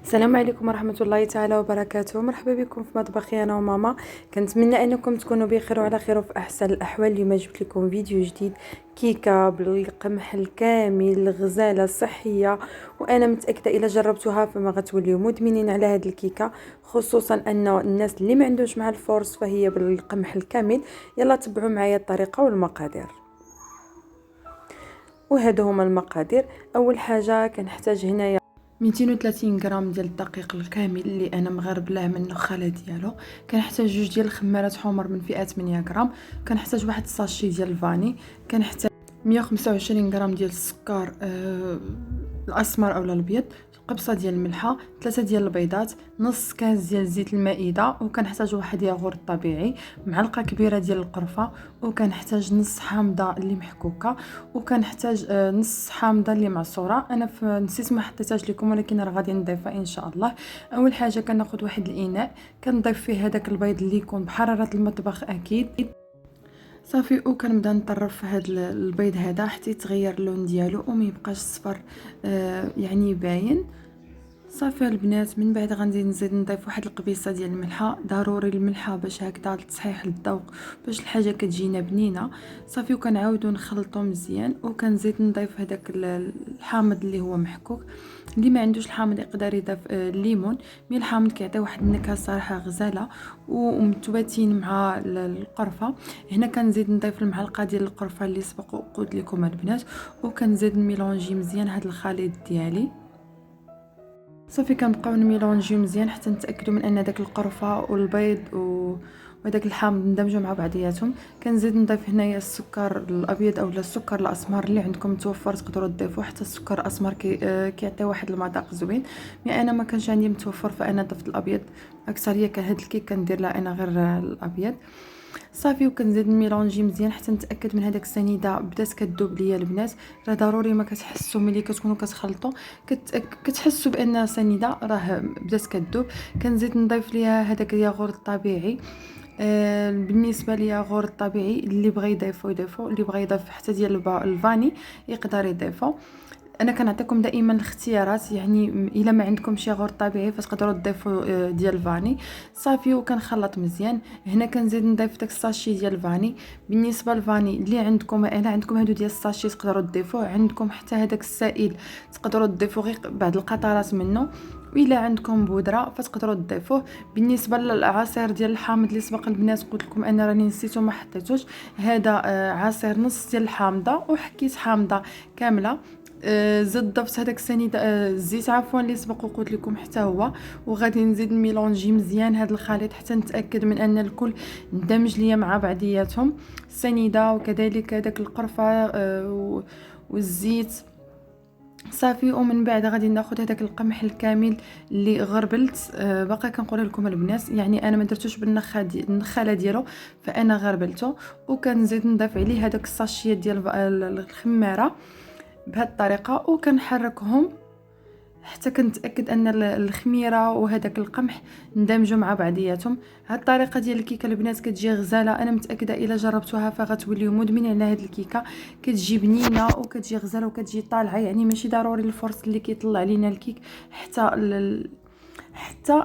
السلام عليكم ورحمة الله تعالى وبركاته. مرحبا بكم في مطبخي أنا وماما. كنتمنى أنكم تكونوا بخير وعلى خير وفي أحسن الأحوال. اليوم جبت لكم فيديو جديد، كيكة بالقمح الكامل، غزالة صحية، وأنا متأكدة إلا جربتوها فما غتوليو مدمنين على هذه الكيكة، خصوصا أن الناس اللي ما عندهمش مع الفرص فهي بالقمح الكامل. يلا تبعوا معايا الطريقة والمقادير. وهذا هما المقادير. أول حاجة كنحتاج هنايا 230 غرام ديال الدقيق الكامل اللي انا مغربلاه من النخاله ديالو. كنحتاج جوج ديال الخمارات حمر من فئه 8 غرام. كنحتاج واحد الساشي ديال الفاني. كنحتاج 125 غرام ديال السكر الاسمر اولا الابيض، قبصه ديال الملحه، 3 ديال البيضات، نص كاس ديال زيت المائده، وكنحتاج واحد ياغورت طبيعي، معلقه كبيره ديال القرفه، وكنحتاج نص حامضه اللي محكوكه، وكنحتاج نص حامضه اللي معصوره. انا نسيت ما حطيتهاش لكم ولكن راه غادي نضيفها ان شاء الله. اول حاجه كناخذ واحد الاناء كنضيف فيه هذاك البيض اللي يكون بحراره المطبخ اكيد صافي، وكنبدا نطرف هذا البيض هذا حتى يتغير اللون ديالو وما يبقاش صفر يعني باين. صافي البنات، من بعد نزيد نضيف واحد القبيصه ديال الملحه، ضروري الملحه باش هكذا لتصحيح الذوق، باش الحاجه كتجينا بنينه. صافي وكنعاودو نخلطو مزيان، وكنزيد نضيف هذاك الحامض اللي هو محكوك. اللي ما عندوش الحامض يقدر يضيف الليمون، مي الحامض كيعطي واحد النكهه صراحه غزاله ومتواتين مع القرفه. هنا كنزيد نضيف المعلقه ديال القرفه اللي سبق وقلت لكم البنات، وكنزيد نميلونجي مزيان هذا الخليط ديالي. صافي كنبقاو نميلونجيو مزيان حتى نتاكدوا من ان داك القرفه والبيض وداك الحامض اندمجوا مع بعضياتهم. كنزيد نضيف هنايا السكر الابيض اولا السكر الاسمر اللي عندكم متوفر تقدروا تضيفوا، حتى السكر الاسمر كيعطي واحد المذاق زوين. مي انا ما كانش عندي متوفر فانا ضفت الابيض. اكثريه كهاد الكيك كندير لها انا غير الابيض. صافي وكنزيد نميلونجي مزيان حتى نتاكد من هذاك السنيده بدات كذوب ليا البنات. راه ضروري ما كتحسوا ملي كتكونوا كتخلطوا كتحسوا بان السنيده راه بدات كذوب. كنزيد نضيف ليها هذاك الياغورت الطبيعي. بالنسبه للياغورت الطبيعي اللي بغى يضيفو اللي بغى يضيف حتى ديال الفاني يقدر يضيفو. انا كنعطيكم دائما الاختيارات، يعني الا ما عندكمش ياغورت طبيعي فتقدروا تضيفوا ديال الفاني. صافي وكنخلط مزيان. هنا كنزيد نضيف داك الساشي ديال الفاني. بالنسبه للفاني اللي عندكم، الا عندكم هادو ديال الساشي تقدروا تضيفوه، عندكم حتى هذاك السائل تقدروا تضيفوا غير بعض القطرات منه، وإلا عندكم بودره فتقدروا تضيفوه. بالنسبه للعصير ديال الحامض اللي سبق البنات قلت لكم انا راني نسيتو ما حطيتوش، هذا عصير نص ديال الحامضه وحكيت حامضه كامله. زدت ضفت هذاك السنيد الزيت عفوا اللي سبق وقلت لكم حتى هو، وغادي نزيد نميلونجي مزيان هذا الخليط حتى نتاكد من ان الكل اندمج ليا مع بعضياتهم، السنيده وكذلك هذاك القرفه والزيت. صافي ومن بعد غادي ناخذ هذاك القمح الكامل اللي غربلت. باقا كنقول لكم البنات، يعني انا ما درتوش بالنخاله ديالو فانا غربلته، وكنزيد نضيف عليه هذاك الساشيه ديال الخماره بهذه الطريقه، وكنحركهم حتى كنتاكد ان الخميره وهذاك القمح اندمجوا مع بعضياتهم. هاد الطريقه ديال الكيكه البنات كتجي غزاله، انا متاكده الا جربتوها فغتوليو مدمنين على هاد الكيكه. كتجي بنينه وكتجي غزاله وكتجي طالعه، يعني ماشي ضروري الفرص اللي كيطلع لينا الكيك، حتى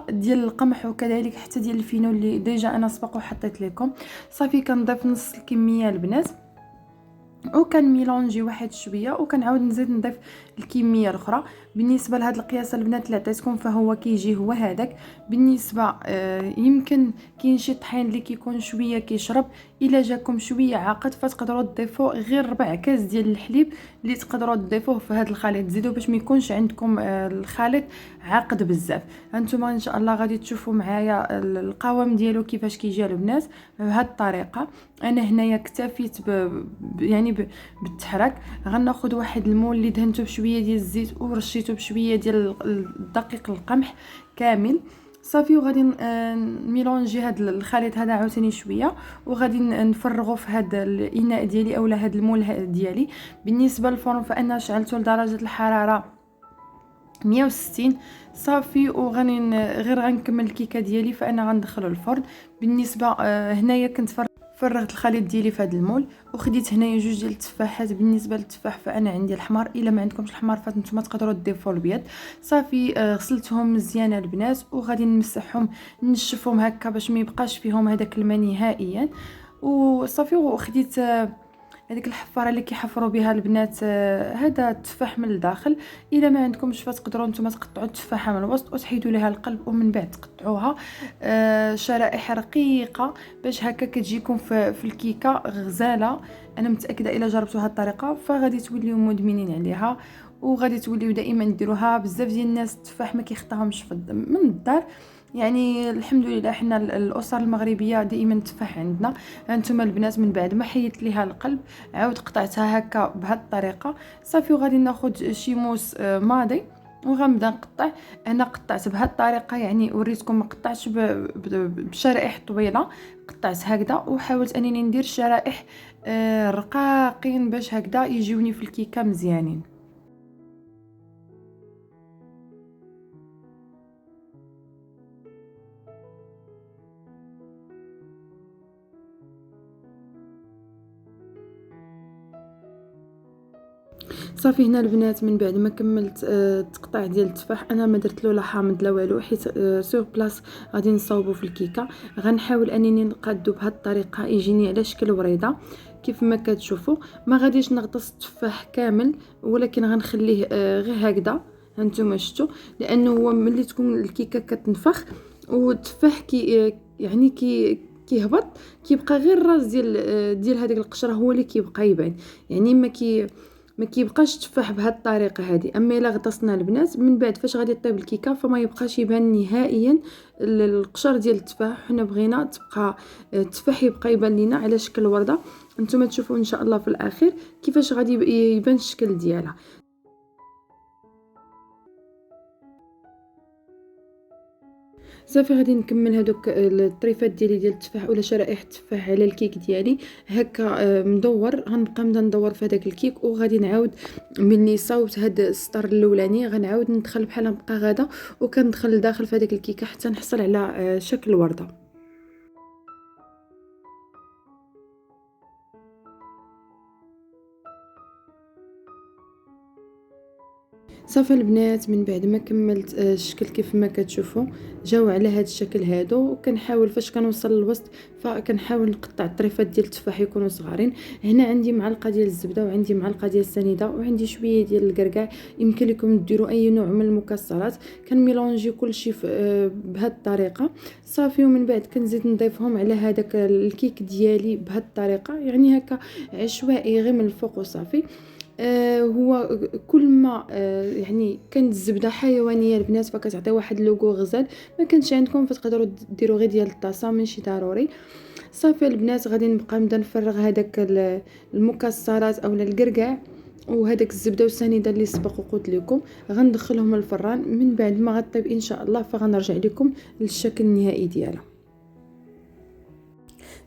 ديال القمح وكذلك حتى ديال الفينو اللي ديجا انا سبق وحطيت لكم. صافي كنضيف نص الكميه البنات، وكنميلونجي واحد شويه، وكنعاود نزيد نضيف الكميه الاخرى. بالنسبه لهاد القياس البنات اللي عطيتكم فهو كيجي هو هذاك. بالنسبه يمكن كاين شي طحين اللي كيكون شويه كيشرب، الا جاكم شويه عاقد فتقدروا تضيفوا غير ربع كاس ديال الحليب اللي تقدروا تضيفوه في هذا الخليط، تزيدوا باش ما يكونش عندكم الخليط عاقد بزاف. هانتوما ان شاء الله غادي تشوفوا معايا القوام ديالو كيفاش كيجي البنات بهذه الطريقه. انا هنايا اكتفيت يعني بالتحرك. غناخذ واحد المول اللي دهنته بشويه ديال الزيت ورشيته بشويه ديال الدقيق القمح كامل. صافي وغادي نميلونجي هذا الخليط هذا عاوتاني شويه، وغادي نفرغه في هذا الاناء ديالي اولا هذا المول ديالي. بالنسبه للفرن فانا شعلته لدرجه الحراره 160. صافي غنكمل الكيكه ديالي فانا غندخلو الفرن. بالنسبه هنايا كنت فرغت الخليط ديالي في هذا المول، وخديت هنايا جوج ديال التفاحات. بالنسبه للتفاح فانا عندي الحمار، الا ما عندكمش الحمار فانتم تقدروا تضيفوا الابيض. صافي غسلتهم مزيان البنات، وغادي نمسحهم نشفهم هكا باش ما يبقاش فيهم هذاك الماء نهائيا. وصافي وخديت هذيك الحفاره اللي كيحفروا بها البنات هذا التفاح من الداخل. الا ما عندكمش فتقدروا نتوما تقطعوا التفاحه من الوسط وتحيدوا لها القلب، ومن بعد تقطعوها شرائح رقيقه باش هكا كتجيكم في الكيكه غزاله. انا متاكده الا جربتوا هذه الطريقه فغادي توليو مدمنين عليها، وغادي توليو دائما ديروها. بزاف ديال الناس التفاح ما كيخطاهمش من الدار، يعني الحمد لله حنا الاسر المغربيه دائما التفاح عندنا. هانتوما البنات من بعد ما حيدت ليها القلب عاود قطعتها هكا بهذه الطريقه. صافي وغادي ناخذ شي موس ماضي وغنبدا نقطع. انا قطعت بهذه الطريقه، يعني وريتكم ما قطعتش بشرائح طويله، قطعت هكذا وحاولت انني ندير شرائح رقاقين باش هكذا يجيوني في الكيكه مزيانين. صافي هنا البنات من بعد ما كملت التقطيع ديال التفاح، انا ما درت له لا حامض لا والو، حيت سور بلاص غادي نصاوبو في الكيكه. غنحاول انني نقادو بهذه الطريقه يجيني على شكل وريده كيف ما كتشوفوا. ما غاديش نغطس التفاح كامل، ولكن غنخليه غير هكذا هانتوما شفتوا، لانه هو ملي تكون الكيكه كتنفخ والتفاح يعني كيهبط كيبقى غير الراس ديال هذيك القشره هو اللي كيبقى يبان، يعني ما كيبقاش تفاح بهذه الطريقه هذه. اما الا غطسنا البنات من بعد فاش غادي طيب الكيكه فما يبقاش يبان نهائيا القشر ديال التفاح. حنا بغينا تبقى التفاح يبقى يبان لينا على شكل ورده. نتوما تشوفوا ان شاء الله في الاخير كيفاش غادي يبان الشكل ديالها. صافي غادي نكمل هذوك الطريفات ديالي ديال التفاح ولا شرائح التفاح على الكيك ديالي هكا مدور. غنبقى نبدا ندور في هذاك الكيك، وغادي نعاود ملي صاوبت هاد السطر الاولاني غنعاود ندخل بحال نبقى غاده وكندخل لداخل في هذيك الكيكه حتى نحصل على شكل ورده. صافي البنات من بعد ما كملت الشكل كيف ما كتشوفوا جاو على هذا الشكل هادو، وكنحاول فاش كنوصل للوسط فكنحاول نقطع الطريفات ديال التفاح يكونوا صغارين. هنا عندي معلقه ديال الزبده، وعندي معلقه ديال السنيده، وعندي شويه ديال الكركاع. يمكن لكم ديروا اي نوع من المكسرات. كنميلونجي كلشي بهذه الطريقه. صافي ومن بعد كنزيد نضيفهم على هذاك الكيك ديالي بهذه الطريقه، يعني هكا عشوائي غير من الفوق وصافي. هو كل ما يعني كانت الزبده حيوانيه البنات فكتعطي واحد اللوغو غزال. ما كانش عندكم فتقدروا ديروا غير ديال الطاسه ماشي ضروري. صافي البنات غادي نبقى نبدا نفرغ هذاك المكسرات اولا الكركاع وهذاك الزبده والسنيده اللي سبق وقلت لكم، غندخلهم الفران. من بعد ما غطيب ان شاء الله فغنرجع لكم للشكل النهائي ديالها.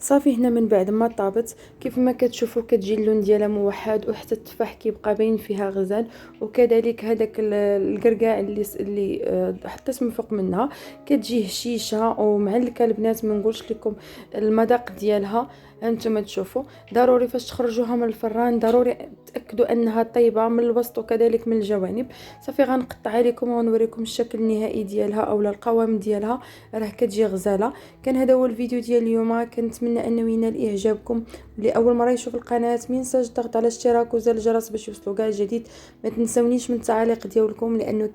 صافي هنا من بعد ما طابت كيف ما كتشوفوا كتجي اللون ديالها موحد، وحتى التفاح كيبقى باين فيها غزال، وكذلك هذاك الكركاع اللي حطيت من فوق منها كتجي هشيشه ومعلكه البنات. ما نقولش لكم المذاق ديالها هانتوما تشوفوا. ضروري فاش تخرجوها من الفران ضروري تاكدوا انها طيبه من الوسط وكذلك من الجوانب. صافي غنقطع لكم ونوريكم الشكل النهائي ديالها اولا القوام ديالها، راه كتجي غزاله. كان هذا هو الفيديو ديال اليوم، كنتمنى انه ينال اعجابكم. اللي اول مره يشوف القناه ما ينساش الضغط على الاشتراك وزر الجرس باش يوصلوا كاع جديد. ما تنسونيش من التعاليق ديالكم لانه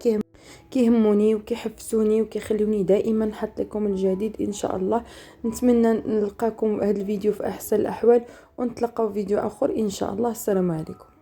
كيهموني وكيحفزوني وكيخلوني دائما نحط لكم الجديد ان شاء الله. نتمنى نلقاكم هذا الفيديو في احسن الاحوال، ونتلقاو فيديو اخر ان شاء الله. السلام عليكم.